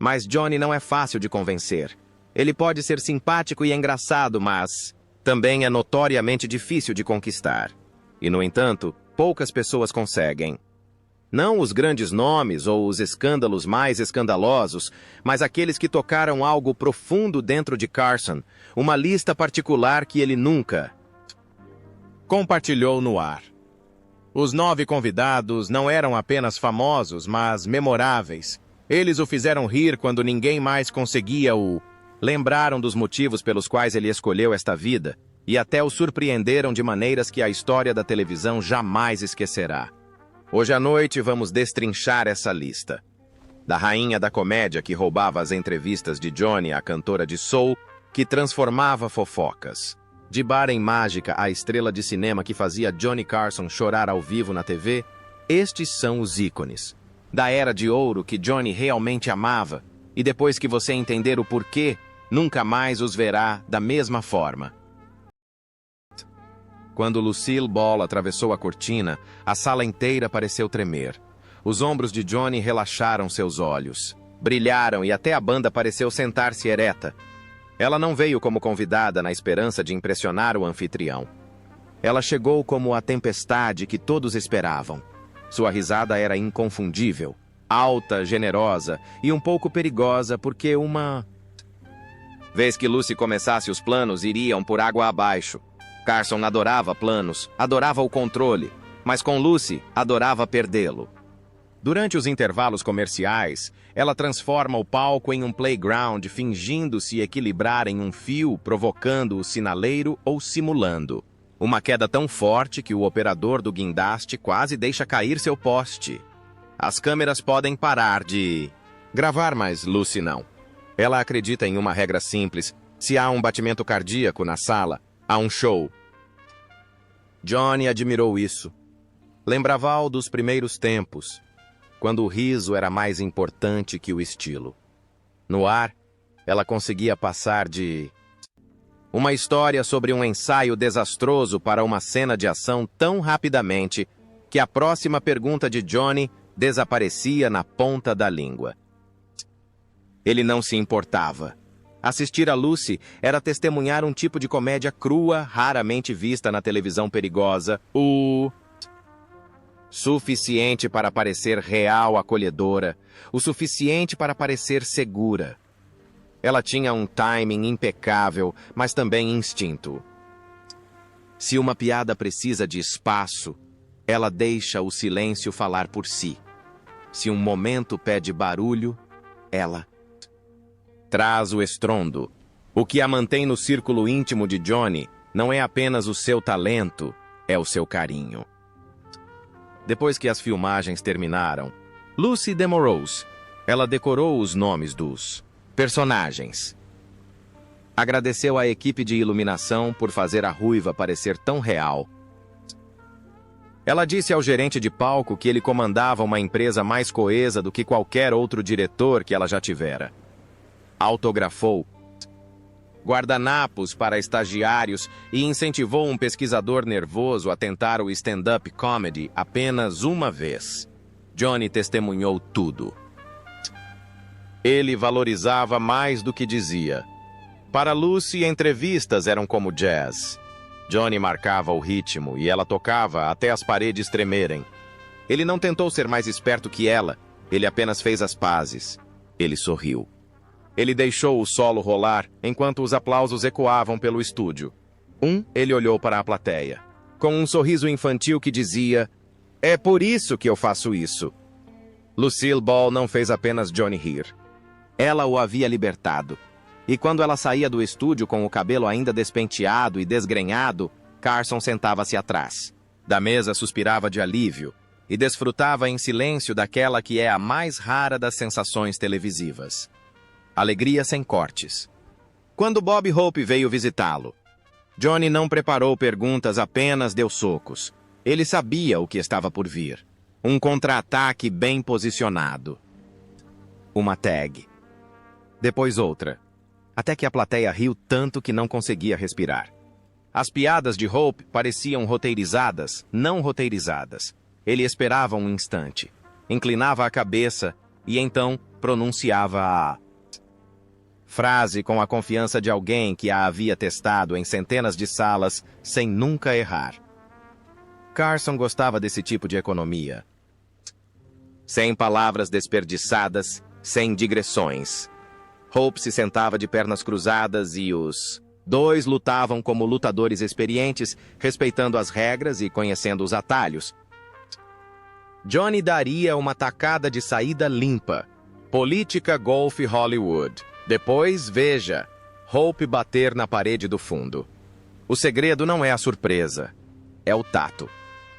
Mas Johnny não é fácil de convencer. Ele pode ser simpático e engraçado, mas também é notoriamente difícil de conquistar. E, no entanto, poucas pessoas conseguem. Não os grandes nomes ou os escândalos mais escandalosos, mas aqueles que tocaram algo profundo dentro de Carson, uma lista particular que ele nunca compartilhou no ar. Os 9 convidados não eram apenas famosos, mas memoráveis. Eles o fizeram rir quando ninguém mais conseguia o... Lembraram dos motivos pelos quais ele escolheu esta vida e até o surpreenderam de maneiras que a história da televisão jamais esquecerá. Hoje à noite vamos destrinchar essa lista. Da rainha da comédia que roubava as entrevistas de Johnny à cantora de soul que transformava fofocas. De bar em mágica à estrela de cinema que fazia Johnny Carson chorar ao vivo na TV, estes são os ícones. Da era de ouro que Johnny realmente amava, e depois que você entender o porquê, nunca mais os verá da mesma forma. Quando Lucille Ball atravessou a cortina, a sala inteira pareceu tremer. Os ombros de Johnny relaxaram seus olhos. Brilharam e até a banda pareceu sentar-se ereta. Ela não veio como convidada na esperança de impressionar o anfitrião. Ela chegou como a tempestade que todos esperavam. Sua risada era inconfundível, alta, generosa e um pouco perigosa porque uma... Vez que Lucy começasse os planos, iriam por água abaixo. Carson adorava planos, adorava o controle, mas com Lucy, adorava perdê-lo. Durante os intervalos comerciais, ela transforma o palco em um playground, fingindo se equilibrar em um fio, provocando o sinaleiro ou simulando. Uma queda tão forte que o operador do guindaste quase deixa cair seu poste. As câmeras podem parar de gravar, mas Lucy não. Ela acredita em uma regra simples: se há um batimento cardíaco na sala, há um show. Johnny admirou isso. Lembrava-o dos primeiros tempos, quando o riso era mais importante que o estilo. No ar, ela conseguia passar de uma história sobre um ensaio desastroso para uma cena de ação tão rapidamente que a próxima pergunta de Johnny desaparecia na ponta da língua. Ele não se importava. Assistir a Lucy era testemunhar um tipo de comédia crua, raramente vista na televisão perigosa, o suficiente para parecer real, acolhedora, o suficiente para parecer segura. Ela tinha um timing impecável, mas também instinto. Se uma piada precisa de espaço, ela deixa o silêncio falar por si. Se um momento pede barulho, ela traz o estrondo. O que a mantém no círculo íntimo de Johnny não é apenas o seu talento, é o seu carinho. Depois que as filmagens terminaram, Lucy demorou-se. Ela decorou os nomes dos personagens. Agradeceu à equipe de iluminação por fazer a ruiva parecer tão real. Ela disse ao gerente de palco que ele comandava uma empresa mais coesa do que qualquer outro diretor que ela já tivera. Autografou guardanapos para estagiários e incentivou um pesquisador nervoso a tentar o stand-up comedy apenas uma vez. Johnny testemunhou tudo. Ele valorizava mais do que dizia. Para Lucy, entrevistas eram como jazz. Johnny marcava o ritmo e ela tocava até as paredes tremerem. Ele não tentou ser mais esperto que ela, ele apenas fez as pazes. Ele sorriu. Ele deixou o solo rolar enquanto os aplausos ecoavam pelo estúdio. Ele olhou para a plateia, com um sorriso infantil que dizia: "É por isso que eu faço isso." Lucille Ball não fez apenas Johnny rir. Ela o havia libertado. E quando ela saía do estúdio com o cabelo ainda despenteado e desgrenhado, Carson sentava-se atrás. Da mesa suspirava de alívio e desfrutava em silêncio daquela que é a mais rara das sensações televisivas. Alegria sem cortes. Quando Bob Hope veio visitá-lo, Johnny não preparou perguntas, apenas deu socos. Ele sabia o que estava por vir. Um contra-ataque bem posicionado. Uma tag. Depois outra. Até que a plateia riu tanto que não conseguia respirar. As piadas de Hope pareciam roteirizadas, não roteirizadas. Ele esperava um instante. Inclinava a cabeça e então pronunciava a frase com a confiança de alguém que a havia testado em centenas de salas sem nunca errar. Carson gostava desse tipo de economia. Sem palavras desperdiçadas, sem digressões. Hope se sentava de pernas cruzadas e os dois lutavam como lutadores experientes, respeitando as regras e conhecendo os atalhos. Johnny daria uma tacada de saída limpa. Política Golf Hollywood. Depois, veja, Hope bater na parede do fundo. O segredo não é a surpresa, é o tato.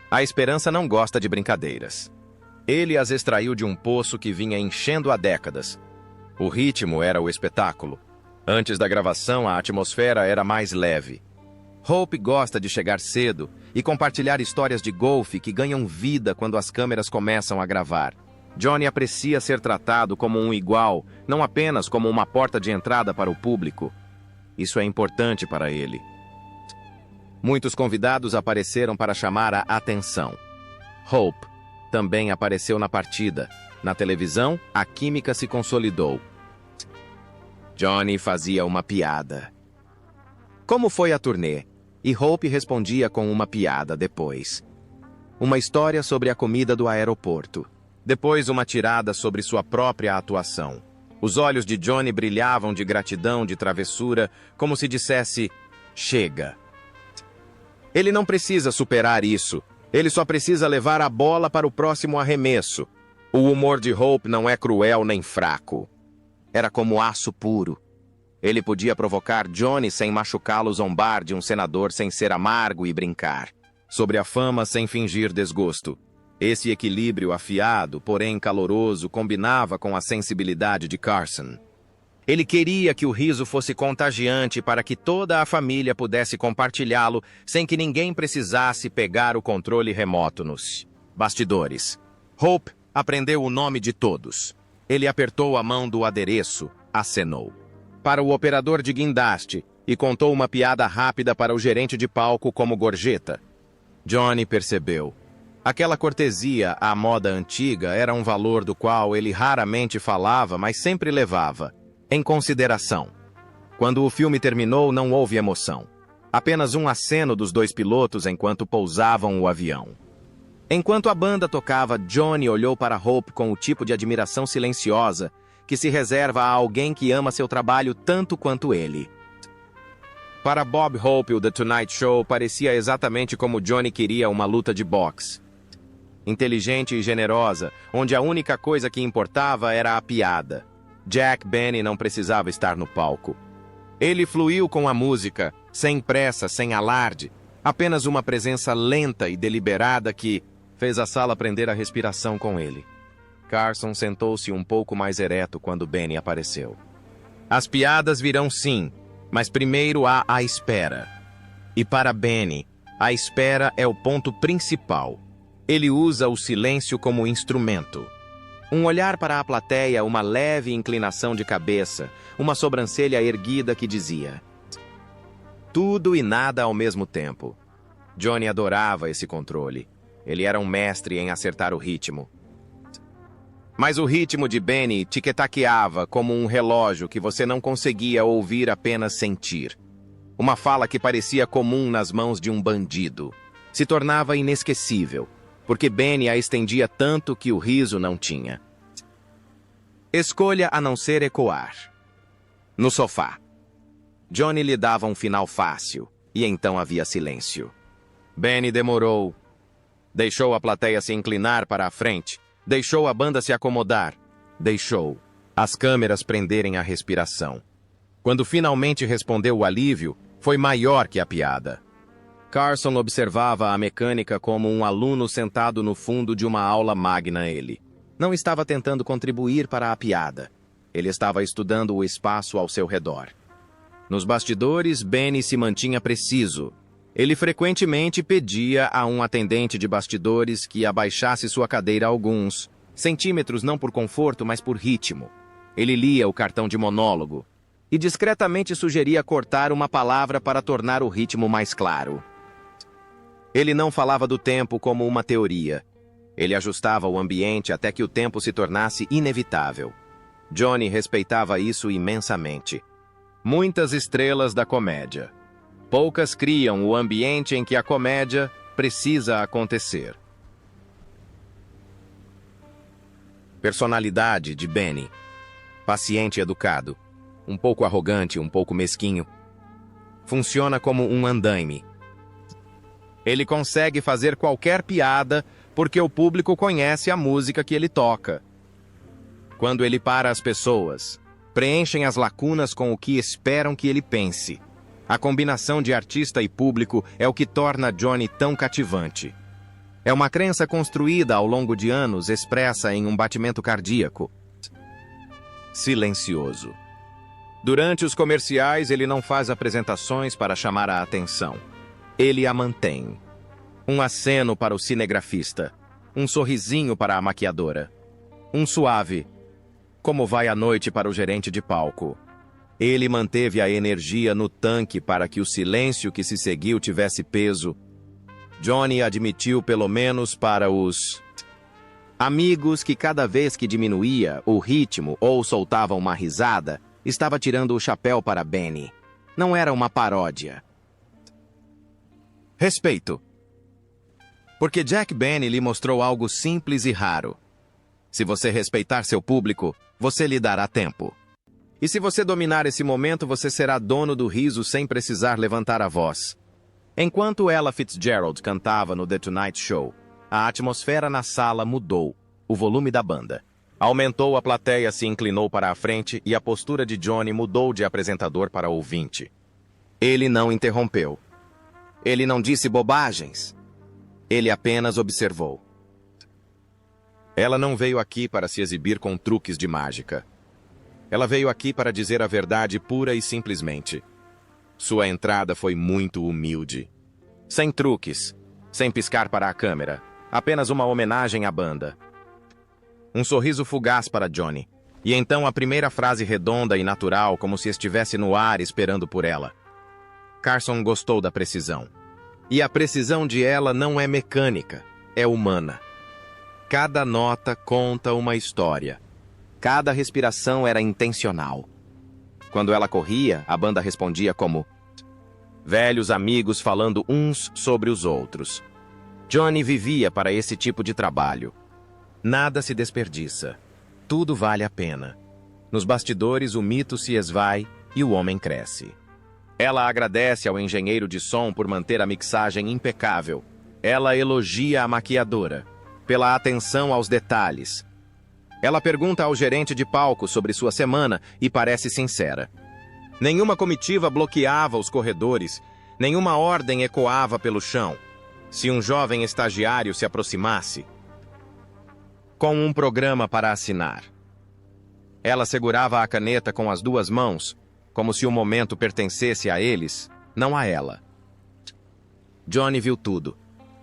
A esperança não gosta de brincadeiras. Ele as extraiu de um poço que vinha enchendo há décadas. O ritmo era o espetáculo. Antes da gravação, a atmosfera era mais leve. Hope gosta de chegar cedo e compartilhar histórias de golfe que ganham vida quando as câmeras começam a gravar. Johnny aprecia ser tratado como um igual, não apenas como uma porta de entrada para o público. Isso é importante para ele. Muitos convidados apareceram para chamar a atenção. Hope também apareceu na partida. Na televisão, a química se consolidou. Johnny fazia uma piada. Como foi a turnê? E Hope respondia com uma piada depois. Uma história sobre a comida do aeroporto. Depois uma tirada sobre sua própria atuação. Os olhos de Johnny brilhavam de gratidão, de travessura, como se dissesse, chega. Ele não precisa superar isso. Ele só precisa levar a bola para o próximo arremesso. O humor de Hope não é cruel nem fraco. Era como aço puro. Ele podia provocar Johnny sem machucá-lo, zombar de um senador sem ser amargo e brincar. Sobre a fama sem fingir desgosto. Esse equilíbrio afiado, porém caloroso, combinava com a sensibilidade de Carson. Ele queria que o riso fosse contagiante para que toda a família pudesse compartilhá-lo sem que ninguém precisasse pegar o controle remoto nos bastidores. Hope aprendeu o nome de todos. Ele apertou a mão do adereço, acenou. Para o operador de guindaste e contou uma piada rápida para o gerente de palco como gorjeta. Johnny percebeu. Aquela cortesia à moda antiga era um valor do qual ele raramente falava, mas sempre levava em consideração. Quando o filme terminou, não houve emoção. Apenas um aceno dos dois pilotos enquanto pousavam o avião. Enquanto a banda tocava, Johnny olhou para Hope com o tipo de admiração silenciosa que se reserva a alguém que ama seu trabalho tanto quanto ele. Para Bob Hope, o The Tonight Show parecia exatamente como Johnny queria uma luta de boxe. Inteligente e generosa, onde a única coisa que importava era a piada. Jack Benny não precisava estar no palco. Ele fluiu com a música, sem pressa, sem alarde, apenas uma presença lenta e deliberada que fez a sala prender a respiração com ele. Carson sentou-se um pouco mais ereto quando Benny apareceu. As piadas virão sim, mas primeiro há a espera. E para Benny, a espera é o ponto principal. Ele usa o silêncio como instrumento. Um olhar para a plateia, uma leve inclinação de cabeça, uma sobrancelha erguida que dizia tudo e nada ao mesmo tempo. Johnny adorava esse controle. Ele era um mestre em acertar o ritmo. Mas o ritmo de Benny tiquetaqueava como um relógio que você não conseguia ouvir, apenas sentir. Uma fala que parecia comum nas mãos de um bandido. Se tornava inesquecível, porque Benny a estendia tanto que o riso não tinha. Escolha a não ser ecoar. No sofá. Johnny lhe dava um final fácil, e então havia silêncio. Benny demorou. Deixou a plateia se inclinar para a frente. Deixou a banda se acomodar. Deixou as câmeras prenderem a respiração. Quando finalmente respondeu o alívio, foi maior que a piada. Carson observava a mecânica como um aluno sentado no fundo de uma aula magna. Ele não estava tentando contribuir para a piada. Ele estava estudando o espaço ao seu redor. Nos bastidores, Benny se mantinha preciso. Ele frequentemente pedia a um atendente de bastidores que abaixasse sua cadeira alguns centímetros, não por conforto, mas por ritmo. Ele lia o cartão de monólogo e discretamente sugeria cortar uma palavra para tornar o ritmo mais claro. Ele não falava do tempo como uma teoria. Ele ajustava o ambiente até que o tempo se tornasse inevitável. Johnny respeitava isso imensamente. Muitas estrelas da comédia. Poucas criam o ambiente em que a comédia precisa acontecer. Personalidade de Benny. Paciente e educado. Um pouco arrogante, um pouco mesquinho. Funciona como um andaime. Ele consegue fazer qualquer piada porque o público conhece a música que ele toca. Quando ele para as pessoas, preenchem as lacunas com o que esperam que ele pense. A combinação de artista e público é o que torna Johnny tão cativante. É uma crença construída ao longo de anos, expressa em um batimento cardíaco. Silencioso. Durante os comerciais, ele não faz apresentações para chamar a atenção. Ele a mantém. Um aceno para o cinegrafista. Um sorrisinho para a maquiadora. Um suave. Como vai a noite para o gerente de palco. Ele manteve a energia no tanque para que o silêncio que se seguiu tivesse peso. Johnny admitiu pelo menos para os amigos que cada vez que diminuía o ritmo ou soltava uma risada, estava tirando o chapéu para Benny. Não era uma paródia. Respeito. Porque Jack Benny lhe mostrou algo simples e raro. Se você respeitar seu público, você lhe dará tempo. E se você dominar esse momento, você será dono do riso sem precisar levantar a voz. Enquanto Ella Fitzgerald cantava no The Tonight Show, a atmosfera na sala mudou, o volume da banda. Aumentou, a plateia se inclinou para a frente e a postura de Johnny mudou de apresentador para ouvinte. Ele não interrompeu. Ele não disse bobagens. Ele apenas observou. Ela não veio aqui para se exibir com truques de mágica. Ela veio aqui para dizer a verdade pura e simplesmente. Sua entrada foi muito humilde. Sem truques, sem piscar para a câmera, apenas uma homenagem à banda. Um sorriso fugaz para Johnny, e então a primeira frase redonda e natural, como se estivesse no ar esperando por ela. Carson gostou da precisão. E a precisão de ela não é mecânica, é humana. Cada nota conta uma história. Cada respiração era intencional. Quando ela corria, a banda respondia como velhos amigos falando uns sobre os outros. Johnny vivia para esse tipo de trabalho. Nada se desperdiça. Tudo vale a pena. Nos bastidores, o mito se esvai e o homem cresce. Ela agradece ao engenheiro de som por manter a mixagem impecável. Ela elogia a maquiadora pela atenção aos detalhes. Ela pergunta ao gerente de palco sobre sua semana e parece sincera. Nenhuma comitiva bloqueava os corredores, nenhuma ordem ecoava pelo chão. Se um jovem estagiário se aproximasse, com um programa para assinar, ela segurava a caneta com as duas mãos, como se o momento pertencesse a eles, não a ela. Johnny viu tudo.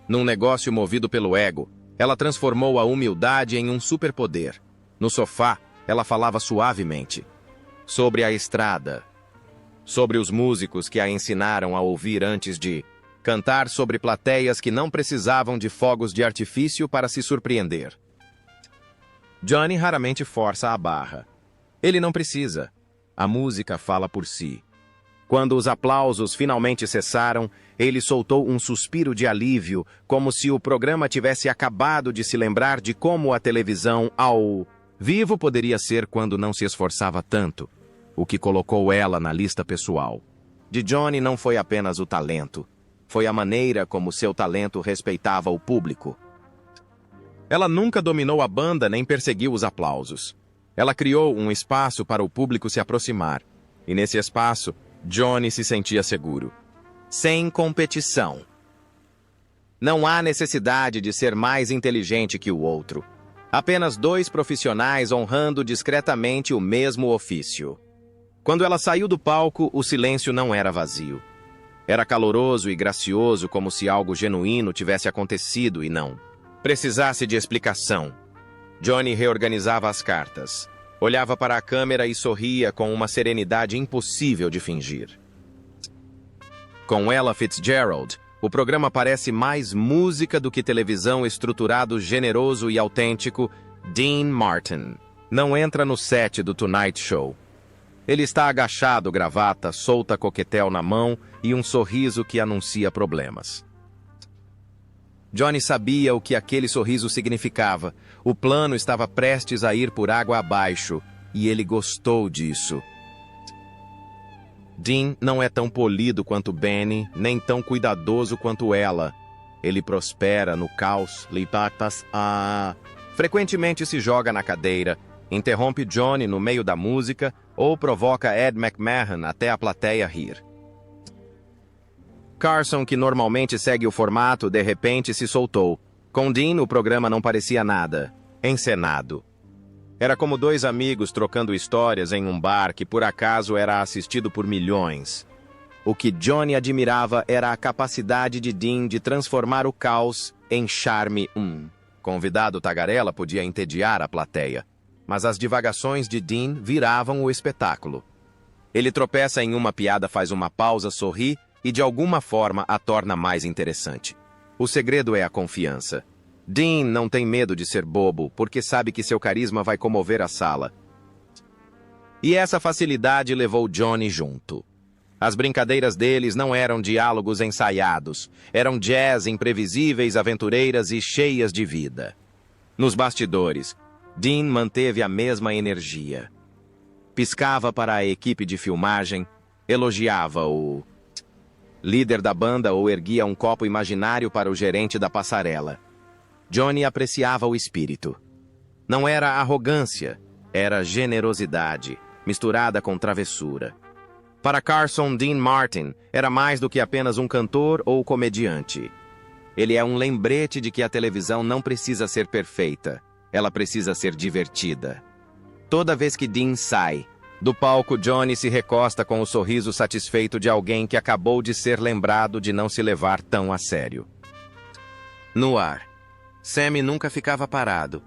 Num negócio movido pelo ego, ela transformou a humildade em um superpoder. No sofá, ela falava suavemente. Sobre a estrada. Sobre os músicos que a ensinaram a ouvir antes de cantar, sobre plateias que não precisavam de fogos de artifício para se surpreender. Johnny raramente força a barra. Ele não precisa. A música fala por si. Quando os aplausos finalmente cessaram, ele soltou um suspiro de alívio, como se o programa tivesse acabado de se lembrar de como a televisão ao vivo poderia ser quando não se esforçava tanto, o que colocou ela na lista pessoal. De Johnny não foi apenas o talento, foi a maneira como seu talento respeitava o público. Ela nunca dominou a banda nem perseguiu os aplausos. Ela criou um espaço para o público se aproximar, e nesse espaço, Johnny se sentia seguro. Sem competição. Não há necessidade de ser mais inteligente que o outro. Apenas dois profissionais honrando discretamente o mesmo ofício. Quando ela saiu do palco, o silêncio não era vazio. Era caloroso e gracioso, como se algo genuíno tivesse acontecido e não precisasse de explicação. Johnny reorganizava as cartas. Olhava para a câmera e sorria com uma serenidade impossível de fingir. Com Ella Fitzgerald, o programa parece mais música do que televisão, estruturado, generoso e autêntico. Dean Martin. não entra no set do Tonight Show. Ele está agachado, gravata, solta coquetel na mão e um sorriso que anuncia problemas. Johnny sabia o que aquele sorriso significava. O plano estava prestes a ir por água abaixo, e ele gostou disso. Dean não é tão polido quanto Benny, nem tão cuidadoso quanto ela. Ele prospera no caos, frequentemente se joga na cadeira, interrompe Johnny no meio da música ou provoca Ed McMahon até a plateia rir. Carson, que normalmente segue o formato, de repente se soltou. Com Dean, o programa não parecia nada encenado. Era como dois amigos trocando histórias em um bar que por acaso era assistido por milhões. O que Johnny admirava era a capacidade de Dean de transformar o caos em charme. Convidado tagarela podia entediar a plateia, mas as divagações de Dean viravam o espetáculo. Ele tropeça em uma piada, faz uma pausa, sorri e de alguma forma a torna mais interessante. O segredo é a confiança. Dean não tem medo de ser bobo, porque sabe que seu carisma vai comover a sala. E essa facilidade levou Johnny junto. As brincadeiras deles não eram diálogos ensaiados, eram jazz imprevisíveis, aventureiras e cheias de vida. Nos bastidores, Dean manteve a mesma energia. Piscava para a equipe de filmagem, elogiava o líder da banda ou erguia um copo imaginário para o gerente da passarela. Johnny apreciava o espírito. Não era arrogância, era generosidade, misturada com travessura. Para Carson, Dean Martin era mais do que apenas um cantor ou comediante. Ele é um lembrete de que a televisão não precisa ser perfeita, ela precisa ser divertida. Toda vez que Dean sai do palco, Johnny se recosta com o sorriso satisfeito de alguém que acabou de ser lembrado de não se levar tão a sério. No ar, Sammy nunca ficava parado.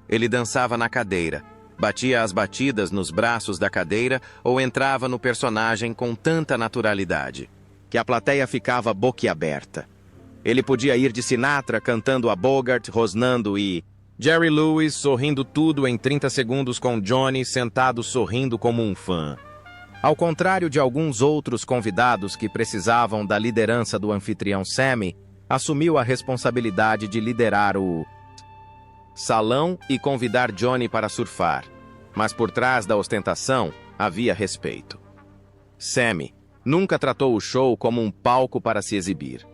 Ele dançava na cadeira, batia as batidas nos braços da cadeira ou entrava no personagem com tanta naturalidade que a plateia ficava boquiaberta. Ele podia ir de Sinatra cantando a Bogart, rosnando e Jerry Lewis sorrindo tudo em 30 segundos com Johnny sentado sorrindo como um fã. Ao contrário de alguns outros convidados que precisavam da liderança do anfitrião, Sammy assumiu a responsabilidade de liderar o salão e convidar Johnny para surfar. Mas por trás da ostentação havia respeito. Sammy nunca tratou o show como um palco para se exibir.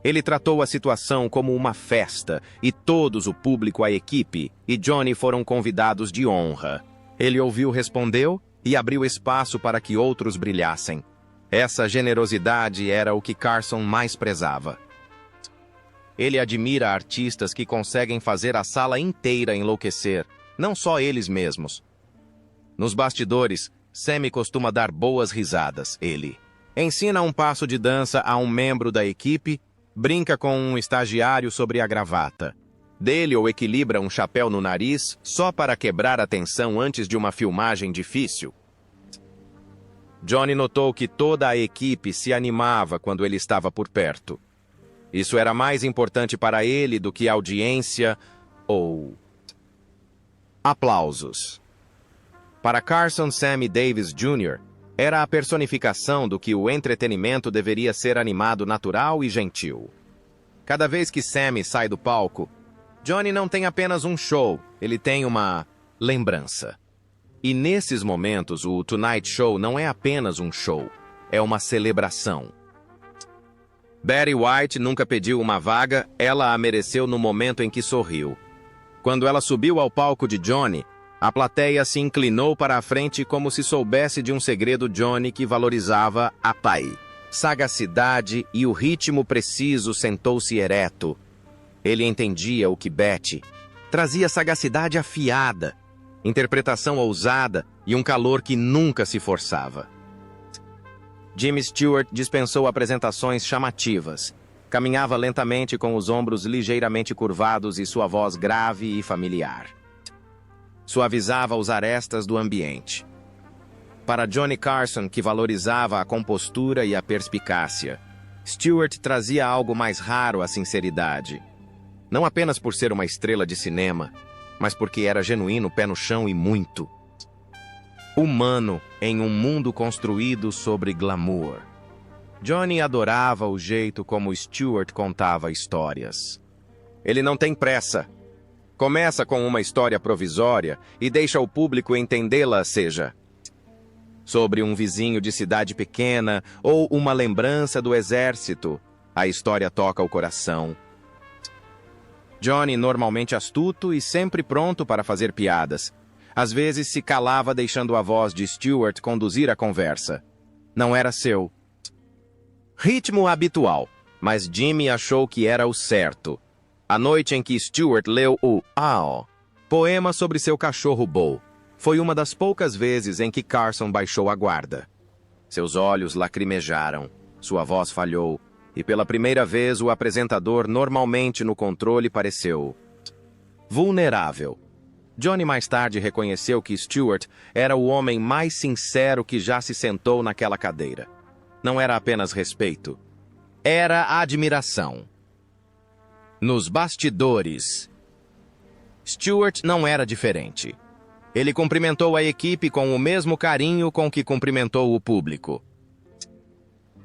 Ele tratou a situação como uma festa, e todos, o público, a equipe e Johnny foram convidados de honra. Ele ouviu, respondeu e abriu espaço para que outros brilhassem. Essa generosidade era o que Carson mais prezava. Ele admira artistas que conseguem fazer a sala inteira enlouquecer, não só eles mesmos. Nos bastidores, Sammy costuma dar boas risadas. Ele ensina um passo de dança a um membro da equipe, brinca com um estagiário sobre a gravata. Dele ou equilibra um chapéu no nariz só para quebrar a tensão antes de uma filmagem difícil. Johnny notou que toda a equipe se animava quando ele estava por perto. Isso era mais importante para ele do que audiência ou aplausos. Para Carson, Sammy Davis Jr. era a personificação do que o entretenimento deveria ser: animado, natural e gentil. Cada vez que Sammy sai do palco, Johnny não tem apenas um show, ele tem uma lembrança. E nesses momentos, o Tonight Show não é apenas um show, é uma celebração. Betty White nunca pediu uma vaga, ela a mereceu no momento em que sorriu. Quando ela subiu ao palco de Johnny, a plateia se inclinou para a frente como se soubesse de um segredo. Johnny, que valorizava a sagacidade e o ritmo preciso, sentou-se ereto. Ele entendia o que Betty trazia: sagacidade afiada, interpretação ousada e um calor que nunca se forçava. Jimmy Stewart dispensou apresentações chamativas. Caminhava lentamente com os ombros ligeiramente curvados e sua voz grave e familiar suavizava os arestas do ambiente. Para Johnny Carson, que valorizava a compostura e a perspicácia, Stewart trazia algo mais raro: a sinceridade. Não apenas por ser uma estrela de cinema, mas porque era genuíno, pé no chão e muito humano em um mundo construído sobre glamour. Johnny adorava o jeito como Stewart contava histórias. Ele não tem pressa. Começa com uma história provisória e deixa o público entendê-la, seja sobre um vizinho de cidade pequena ou uma lembrança do exército. A história toca o coração. Johnny, normalmente astuto e sempre pronto para fazer piadas, às vezes se calava deixando a voz de Stewart conduzir a conversa. Não era seu ritmo habitual, mas Jimmy achou que era o certo. A noite em que Stewart leu o poema sobre seu cachorro Bo foi uma das poucas vezes em que Carson baixou a guarda. Seus olhos lacrimejaram, sua voz falhou, e pela primeira vez o apresentador normalmente no controle pareceu vulnerável. Johnny mais tarde reconheceu que Stewart era o homem mais sincero que já se sentou naquela cadeira. Não era apenas respeito, era admiração. Nos bastidores, Stewart não era diferente. Ele cumprimentou a equipe com o mesmo carinho com que cumprimentou o público.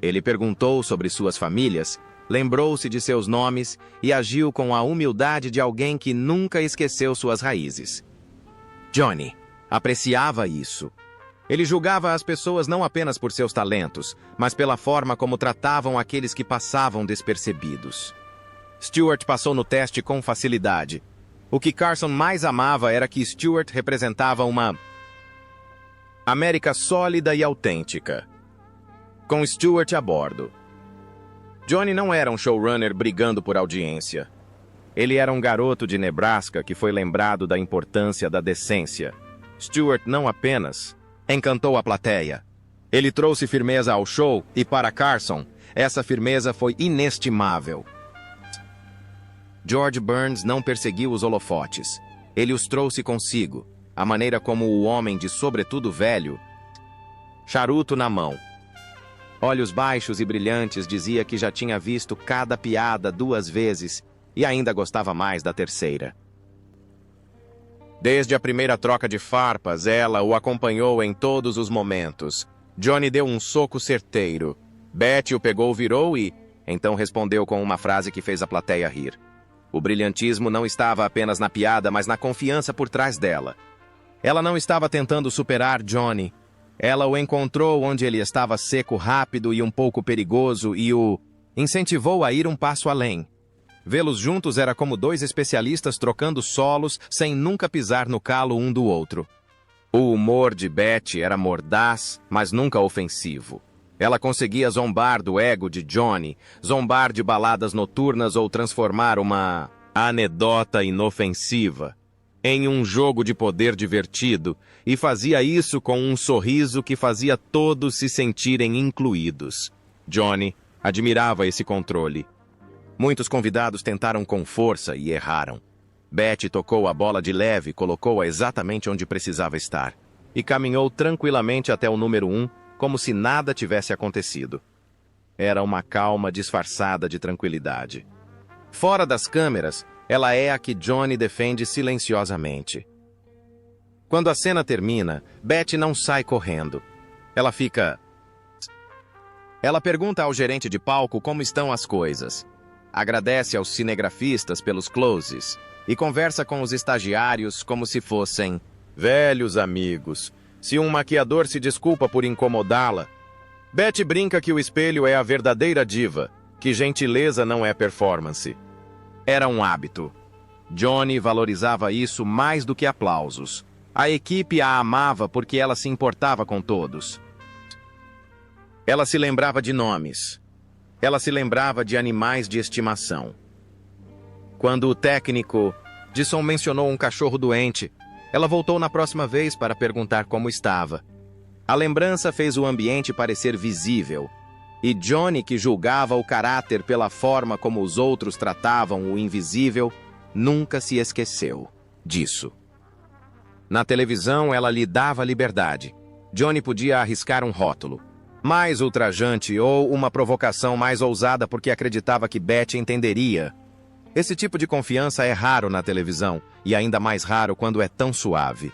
Ele perguntou sobre suas famílias, lembrou-se de seus nomes e agiu com a humildade de alguém que nunca esqueceu suas raízes. Johnny apreciava isso. Ele julgava as pessoas não apenas por seus talentos, mas pela forma como tratavam aqueles que passavam despercebidos. Stewart passou no teste com facilidade. O que Carson mais amava era que Stewart representava uma América sólida e autêntica, com Stewart a bordo. Johnny não era um showrunner brigando por audiência. Ele era um garoto de Nebraska que foi lembrado da importância da decência. Stewart não apenas encantou a plateia. Ele trouxe firmeza ao show e, para Carson, essa firmeza foi inestimável. George Burns não perseguiu os holofotes. Ele os trouxe consigo, a maneira como o homem de sobretudo velho, charuto na mão, olhos baixos e brilhantes, dizia que já tinha visto cada piada 2 vezes e ainda gostava mais da terceira. Desde a primeira troca de farpas, ela o acompanhou em todos os momentos. Johnny deu um soco certeiro. Betty o pegou, virou e então respondeu com uma frase que fez a plateia rir. O brilhantismo não estava apenas na piada, mas na confiança por trás dela. Ela não estava tentando superar Johnny. Ela o encontrou onde ele estava, seco, rápido e um pouco perigoso, e o incentivou a ir um passo além. Vê-los juntos era como 2 especialistas trocando solos sem nunca pisar no calo um do outro. O humor de Betty era mordaz, mas nunca ofensivo. Ela conseguia zombar do ego de Johnny, zombar de baladas noturnas ou transformar uma anedota inofensiva em um jogo de poder divertido, e fazia isso com um sorriso que fazia todos se sentirem incluídos. Johnny admirava esse controle. Muitos convidados tentaram com força e erraram. Betty tocou a bola de leve, colocou-a exatamente onde precisava estar, e caminhou tranquilamente até o número 1, como se nada tivesse acontecido. Era uma calma disfarçada de tranquilidade. Fora das câmeras, ela é a que Johnny defende silenciosamente. Quando a cena termina, Betty não sai correndo. Ela fica... Ela pergunta ao gerente de palco como estão as coisas. Agradece aos cinegrafistas pelos closes e conversa com os estagiários como se fossem velhos amigos. Se um maquiador se desculpa por incomodá-la, Betty brinca que o espelho é a verdadeira diva, que gentileza não é performance. Era um hábito. Johnny valorizava isso mais do que aplausos. A equipe a amava porque ela se importava com todos. Ela se lembrava de nomes. Ela se lembrava de animais de estimação. Quando o técnico Jason mencionou um cachorro doente, ela voltou na próxima vez para perguntar como estava. A lembrança fez o ambiente parecer visível, e Johnny, que julgava o caráter pela forma como os outros tratavam o invisível, nunca se esqueceu disso. Na televisão, ela lhe dava liberdade. Johnny podia arriscar um rótulo mais ultrajante ou uma provocação mais ousada porque acreditava que Betty entenderia. Esse tipo de confiança é raro na televisão, e ainda mais raro quando é tão suave.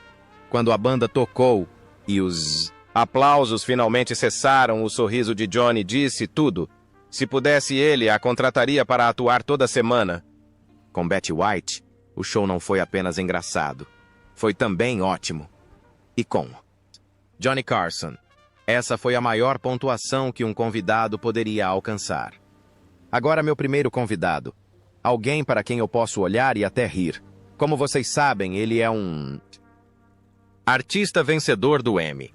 Quando a banda tocou e os aplausos finalmente cessaram, o sorriso de Johnny disse tudo. Se pudesse ele, a contrataria para atuar toda semana. Com Betty White, o show não foi apenas engraçado. Foi também ótimo. E com Johnny Carson, essa foi a maior pontuação que um convidado poderia alcançar. Agora meu primeiro convidado. Alguém para quem eu posso olhar e até rir. Como vocês sabem, ele é um artista vencedor do Emmy.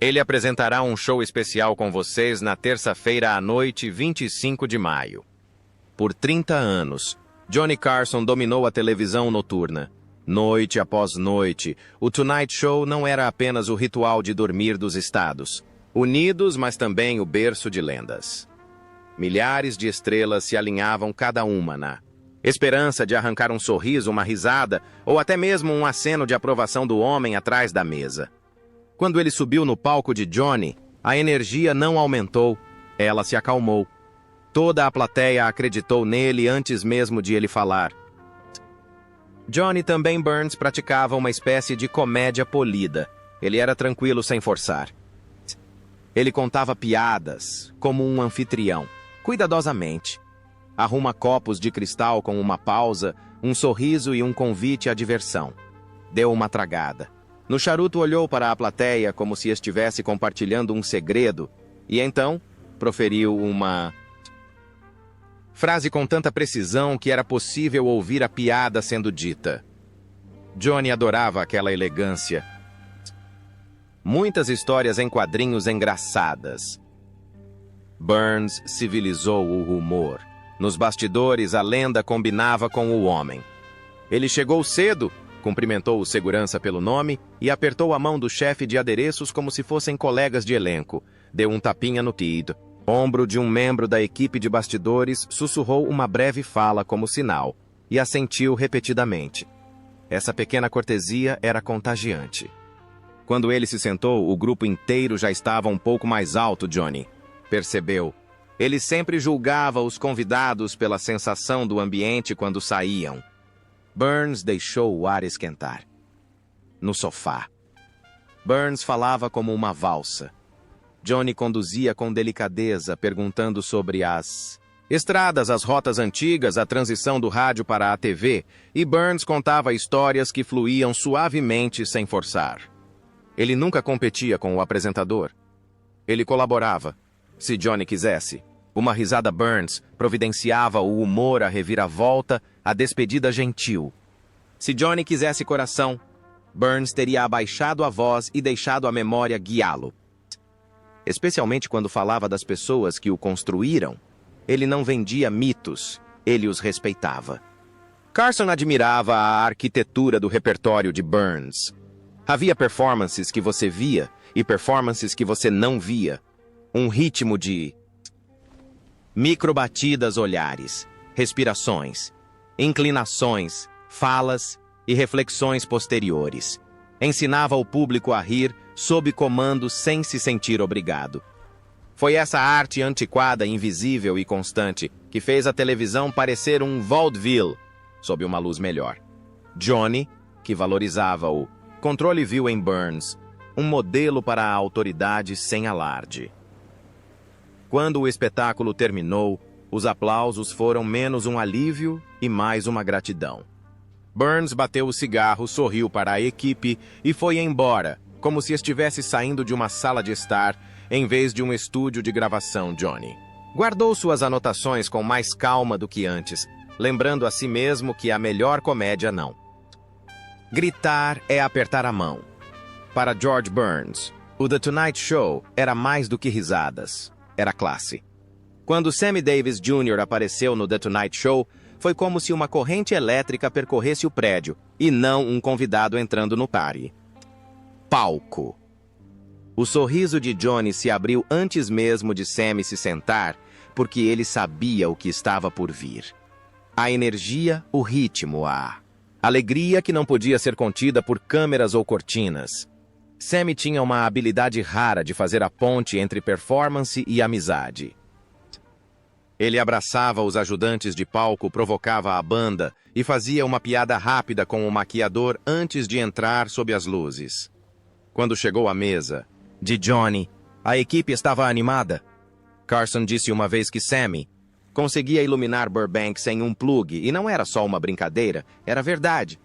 Ele apresentará um show especial com vocês na terça-feira à noite, 25 de maio. Por 30 anos, Johnny Carson dominou a televisão noturna. Noite após noite, o Tonight Show não era apenas o ritual de dormir dos Estados Unidos, mas também o berço de lendas. Milhares de estrelas se alinhavam cada uma na esperança de arrancar um sorriso, uma risada ou até mesmo um aceno de aprovação do homem atrás da mesa. Quando ele subiu no palco de Johnny, a energia não aumentou, ela se acalmou. Toda a plateia acreditou nele antes mesmo de ele falar. Johnny também Burns praticava uma espécie de comédia polida. Ele era tranquilo sem forçar. Ele contava piadas, como um anfitrião, cuidadosamente. Arruma copos de cristal com uma pausa, um sorriso e um convite à diversão. Deu uma tragada. No charuto olhou para a plateia como se estivesse compartilhando um segredo, e então proferiu uma frase com tanta precisão que era possível ouvir a piada sendo dita. Johnny adorava aquela elegância. Muitas histórias em quadrinhos engraçadas. Burns civilizou o humor. Nos bastidores, a lenda combinava com o homem. Ele chegou cedo, cumprimentou o segurança pelo nome e apertou a mão do chefe de adereços como se fossem colegas de elenco. Deu um tapinha no tido. Ombro de um membro da equipe de bastidores sussurrou uma breve fala como sinal e assentiu repetidamente. Essa pequena cortesia era contagiante. Quando ele se sentou, o grupo inteiro já estava um pouco mais alto, Johnny percebeu. Ele sempre julgava os convidados pela sensação do ambiente quando saíam. Burns deixou o ar esquentar. No sofá. Burns falava como uma valsa. Johnny conduzia com delicadeza, perguntando sobre as estradas, as rotas antigas, a transição do rádio para a TV, e Burns contava histórias que fluíam suavemente sem forçar. Ele nunca competia com o apresentador. Ele colaborava, se Johnny quisesse. Uma risada Burns providenciava o humor, a reviravolta, a despedida gentil. Se Johnny quisesse coração, Burns teria abaixado a voz e deixado a memória guiá-lo. Especialmente quando falava das pessoas que o construíram, ele não vendia mitos, ele os respeitava. Carson admirava a arquitetura do repertório de Burns. Havia performances que você via e performances que você não via. Um ritmo de microbatidas, olhares, respirações, inclinações, falas e reflexões posteriores. Ensinava o público a rir sob comando sem se sentir obrigado. Foi essa arte antiquada, invisível e constante que fez a televisão parecer um vaudeville sob uma luz melhor. Johnny, que valorizava o controle, viu em Burns um modelo para a autoridade sem alarde. Quando o espetáculo terminou, os aplausos foram menos um alívio e mais uma gratidão. Burns bateu o cigarro, sorriu para a equipe e foi embora, como se estivesse saindo de uma sala de estar em vez de um estúdio de gravação. Johnny guardou suas anotações com mais calma do que antes, lembrando a si mesmo que a melhor comédia não gritar é apertar a mão. Para George Burns, o The Tonight Show era mais do que risadas, era classe. Quando Sammy Davis Jr. apareceu no The Tonight Show, foi como se uma corrente elétrica percorresse o prédio, e não um convidado entrando no party. Palco. O sorriso de Johnny se abriu antes mesmo de Sammy se sentar, porque ele sabia o que estava por vir. A energia, o ritmo, a alegria que não podia ser contida por câmeras ou cortinas. Sammy tinha uma habilidade rara de fazer a ponte entre performance e amizade. Ele abraçava os ajudantes de palco, provocava a banda e fazia uma piada rápida com o maquiador antes de entrar sob as luzes. Quando chegou à mesa de Johnny, a equipe estava animada. Carson disse uma vez que Sammy conseguia iluminar Burbank sem um plug, e não era só uma brincadeira, era verdade.